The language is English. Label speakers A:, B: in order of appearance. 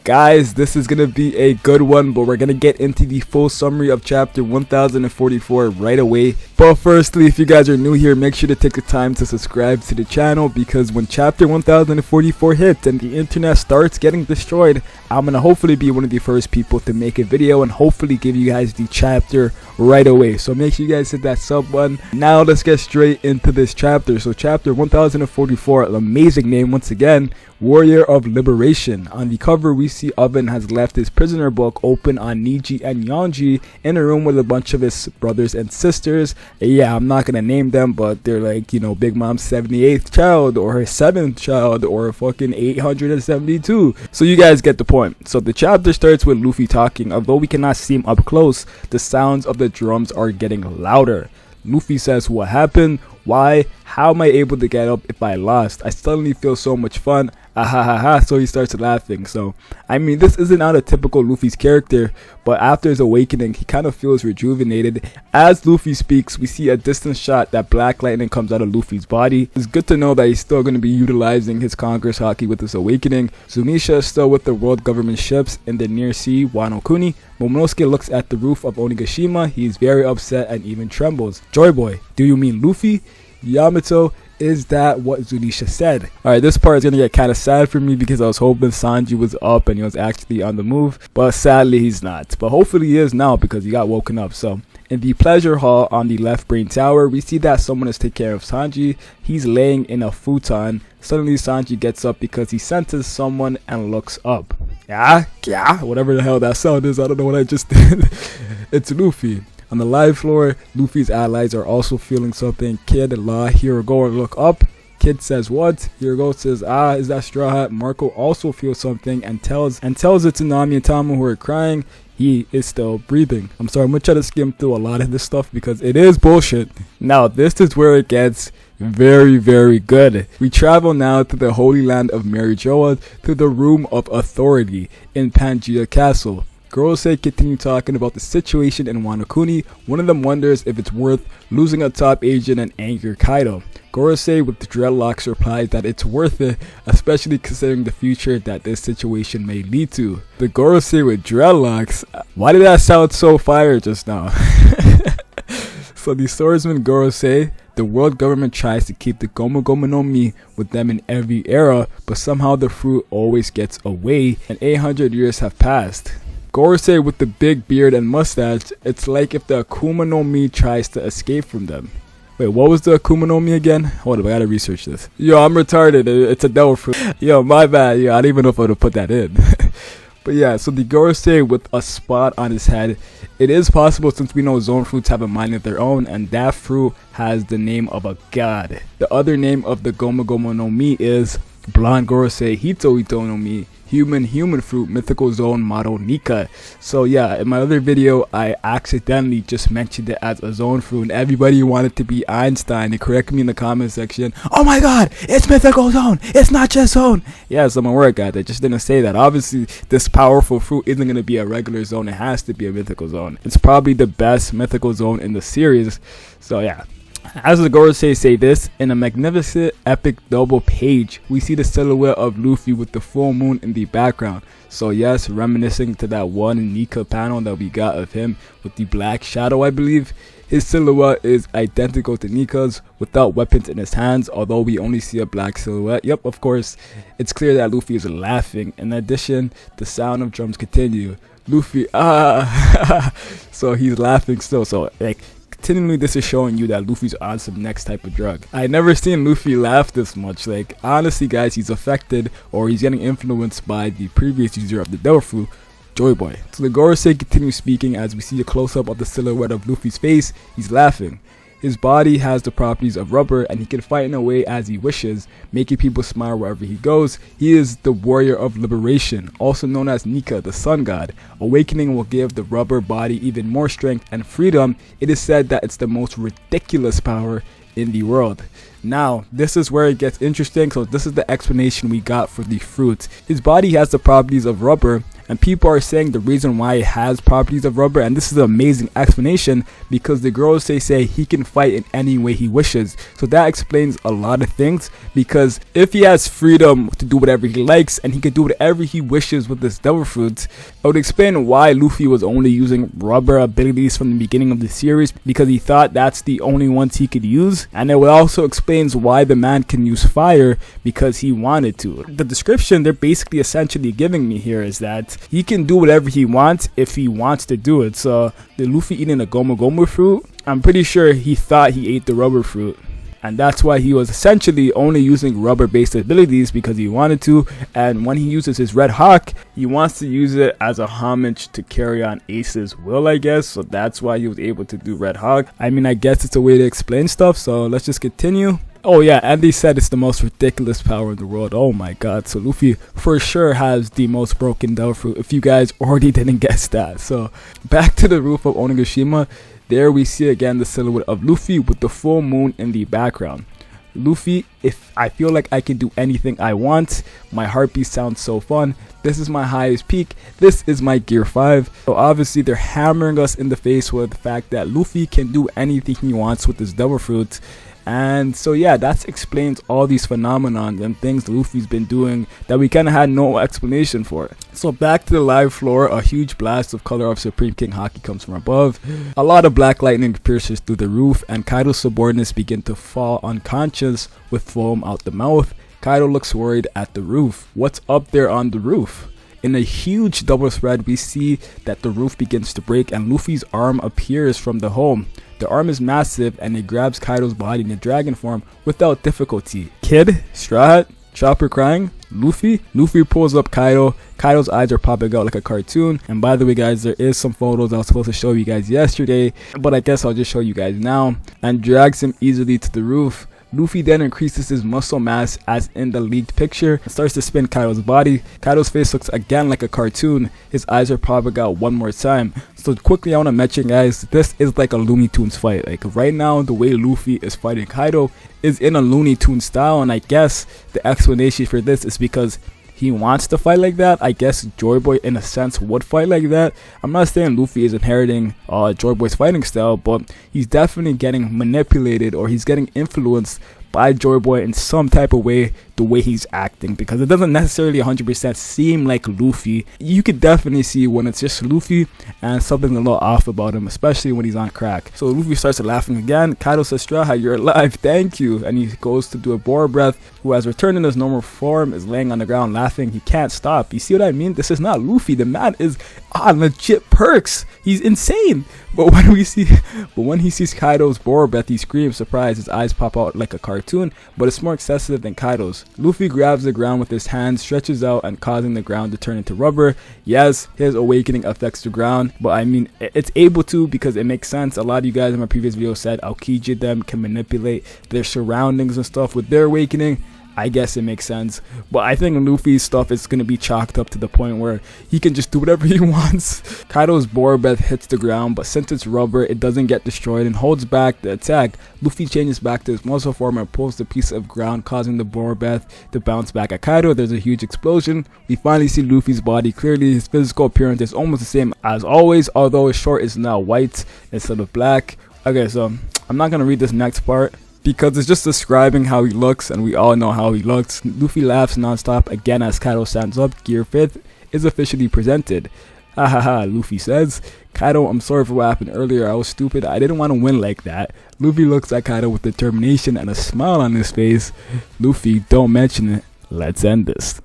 A: Guys, this is gonna be a good one, but we're gonna get into the full summary of chapter 1044 right away. But firstly, if you guys are new here, make sure to take the time to subscribe to the channel, because when chapter 1044 hits and the internet starts getting destroyed, I'm gonna hopefully be one of the first people to make a video and hopefully give you guys the chapter right away. So make sure you guys hit that sub button. Now let's get straight into this chapter. So chapter 1044, an amazing name once again, Warrior of Liberation. On the cover we see Oven has left his prisoner book open on Niji and Yonji in a room with a bunch of his brothers and sisters. Yeah, I'm not gonna name them, but they're like, you know, Big Mom's 78th child or her 7th child or fucking 872. So you guys get the point. So the chapter starts with Luffy talking. Although we cannot see him up close, the sounds of the drums are getting louder. Luffy says, "What happened? Why? How am I able to get up if I lost? I suddenly feel so much fun. Ahahaha." So he starts laughing. So I mean, this isn't not a typical Luffy's character, but after his awakening he kind of feels rejuvenated. As Luffy speaks, we see a distant shot that black lightning comes out of Luffy's body. It's good to know that he's still going to be utilizing his Conqueror's Haki with this awakening. Zunisha is still with the world government ships in the near sea Wano Kuni. Momonosuke looks at the roof of Onigashima. He is very upset and even trembles. "Joyboy, do you mean Luffy?" Yamato, "Is that what Zunisha said?" Alright, this part is gonna get kind of sad for me because I was hoping Sanji was up and he was actually on the move, but sadly he's not. But hopefully he is now because he got woken up. So in the pleasure hall on the left brain tower, we see that someone is taking care of Sanji. He's laying in a futon. Suddenly Sanji gets up because he senses someone and looks up. Yeah, whatever the hell that sound is, I don't know what I just did. It's Luffy. On the live floor, Luffy's allies are also feeling something. Kid, Law, Hirogo look up. Kid says, "What?" Hirogo says, "Ah, is that Straw Hat?" Marco also feels something and tells it to Nami and Tama, who are crying. He is still breathing. I'm sorry, I'm gonna try to skim through a lot of this stuff because it is bullshit. Now, this is where it gets very, very good. We travel now to the Holy Land of Marijoa, to the Room of Authority in Pangaea Castle. Gorosei continue talking about the situation in Wano Kuni. One of them wonders if it's worth losing a top agent and anger Kaido. Gorosei with the dreadlocks replies that it's worth it, especially considering the future that this situation may lead to. The Gorosei with dreadlocks? Why did that sound so fire just now? So the swordsman Gorosei, the world government tries to keep the Gomu Gomu no Mi with them in every era, but somehow the fruit always gets away and 800 years have passed. Gorosei with the big beard and mustache, it's like if the Akuma no Mi tries to escape from them. Wait, what was the Akuma no Mi again? Hold up, I gotta research this. Yo, I'm retarded. It's a devil fruit. Yo, my bad. Yo, I don't even know if I would have put that in. But yeah, so the Gorosei with a spot on his head. It is possible, since we know zone fruits have a mind of their own, and that fruit has the name of a god. The other name of the Gomu Gomu no Mi is Blonde Gorosei Hito Hito no Mi. Human fruit, mythical zone model Nika. So yeah, in my other video I accidentally just mentioned it as a zone fruit and everybody wanted to be Einstein and correct me in the comment section. "Oh my god, it's mythical zone, it's not just zone." Yeah, so my work guys, I just didn't say that. Obviously this powerful fruit isn't going to be a regular zone, it has to be a mythical zone. It's probably the best mythical zone in the series. So yeah, as the Gorosei say this, in a magnificent epic double page, we see the silhouette of Luffy with the full moon in the background. So yes, reminiscing to that one Nika panel that we got of him with the black shadow, I believe. His silhouette is identical to Nika's without weapons in his hands, although we only see a black silhouette. Yep, of course, it's clear that Luffy is laughing. In addition, the sound of drums continue. Luffy, so he's laughing still. So like, continually this is showing you that Luffy's on some next type of drug. I never seen Luffy laugh this much. Like honestly guys, he's affected or he's getting influenced by the previous user of the devil fruit, Joyboy. So the Gorosei continues speaking as we see a close-up of the silhouette of Luffy's face. He's laughing. His body has the properties of rubber and he can fight in a way as he wishes, making people smile wherever he goes. He is the Warrior of Liberation, also known as Nika, the Sun God. Awakening will give the rubber body even more strength and freedom. It is said that it's the most ridiculous power in the world. Now, this is where it gets interesting. So this is the explanation we got for the fruit. His body has the properties of rubber And people are saying the reason why it has properties of rubber, and this is an amazing explanation, because the girls say he can fight in any way he wishes. So that explains a lot of things, because if he has freedom to do whatever he likes and he can do whatever he wishes with this devil fruit, it would explain why Luffy was only using rubber abilities from the beginning of the series, because he thought that's the only ones he could use. And it also explains why the man can use fire, because he wanted to. The description they're basically essentially giving me here is that he can do whatever he wants if he wants to do it. So the Luffy eating a Gomu Gomu fruit, I'm pretty sure he thought he ate the rubber fruit, and that's why he was essentially only using rubber based abilities, because he wanted to. And when he uses his Red Hawk, he wants to use it as a homage to carry on Ace's will, I guess. So that's why he was able to do Red Hawk. I mean, I guess it's a way to explain stuff, so let's just continue. Oh yeah, and they said it's the most ridiculous power in the world. Oh my god. So Luffy for sure has the most broken devil fruit, if you guys already didn't guess that. So back to the roof of Onigashima. There we see again the silhouette of Luffy with the full moon in the background. Luffy, if I feel like I can do anything I want, my heartbeat sounds so fun. This is my highest peak. This is my gear 5. So obviously they're hammering us in the face with the fact that Luffy can do anything he wants with this devil fruit. And so yeah, that explains all these phenomenons and things Luffy's been doing that we kind of had no explanation for. So back to the live floor, a huge blast of color of Supreme King Haki comes from above. A lot of black lightning pierces through the roof, and Kaido's subordinates begin to fall unconscious with foam out the mouth. Kaido looks worried at the roof. What's up there on the roof? In a huge double spread, we see that the roof begins to break and Luffy's arm appears from the hole. The arm is massive and it grabs Kaido's body in a dragon form without difficulty. Kid, Straw Hat, Chopper crying, Luffy pulls up Kaido. Kaido's eyes are popping out like a cartoon. And by the way guys, there is some photos I was supposed to show you guys yesterday, but I guess I'll just show you guys now. And drags him easily to the roof. Luffy then increases his muscle mass as in the leaked picture and starts to spin Kaido's body. Kaido's face looks again like a cartoon. His eyes are popping out one more time. So quickly I want to mention guys, this is like a Looney Tunes fight. Like right now the way Luffy is fighting Kaido is in a Looney Tunes style, and I guess the explanation for this is because he wants to fight like that. I guess Joyboy in a sense would fight like that. I'm not saying Luffy is inheriting Joyboy's fighting style, but he's definitely getting manipulated, or he's getting influenced by Joyboy in some type of way, the way he's acting, because it doesn't necessarily 100% seem like Luffy. You could definitely see when it's just Luffy and something's a little off about him, especially when he's on crack. So Luffy starts laughing again. Kaido says, Straw Hat, you're alive, thank you. And he goes to do a boar breath. Who has returned in his normal form is laying on the ground laughing. He can't stop. You see what I mean? This is not Luffy. The man is on legit perks. He's insane. But when he sees Kaido's boar breath, he screams surprise. His eyes pop out like a cartoon, but it's more excessive than Kaido's. Luffy grabs the ground with his hands, stretches out, and causing the ground to turn into rubber. Yes, his awakening affects the ground, but I mean, it's able to, because it makes sense. A lot of you guys in my previous video said Aokiji them can manipulate their surroundings and stuff with their awakening. I guess it makes sense, but I think Luffy's stuff is going to be chalked up to the point where he can just do whatever he wants. Kaido's boar breath hits the ground, but since it's rubber, it doesn't get destroyed and holds back the attack. Luffy changes back to his muscle form and pulls the piece of ground, causing the boar breath to bounce back at Kaido. There's a huge explosion. We finally see Luffy's body clearly. His physical appearance is almost the same as always, although his short is now white instead of black. Okay, so I'm not going to read this next part, because it's just describing how he looks, and we all know how he looks. Luffy laughs non-stop again as Kaido stands up. Gear 5th is officially presented. Ha ha ha, Luffy says. Kaido, I'm sorry for what happened earlier. I was stupid. I didn't want to win like that. Luffy looks at Kaido with determination and a smile on his face. Luffy, don't mention it. Let's end this.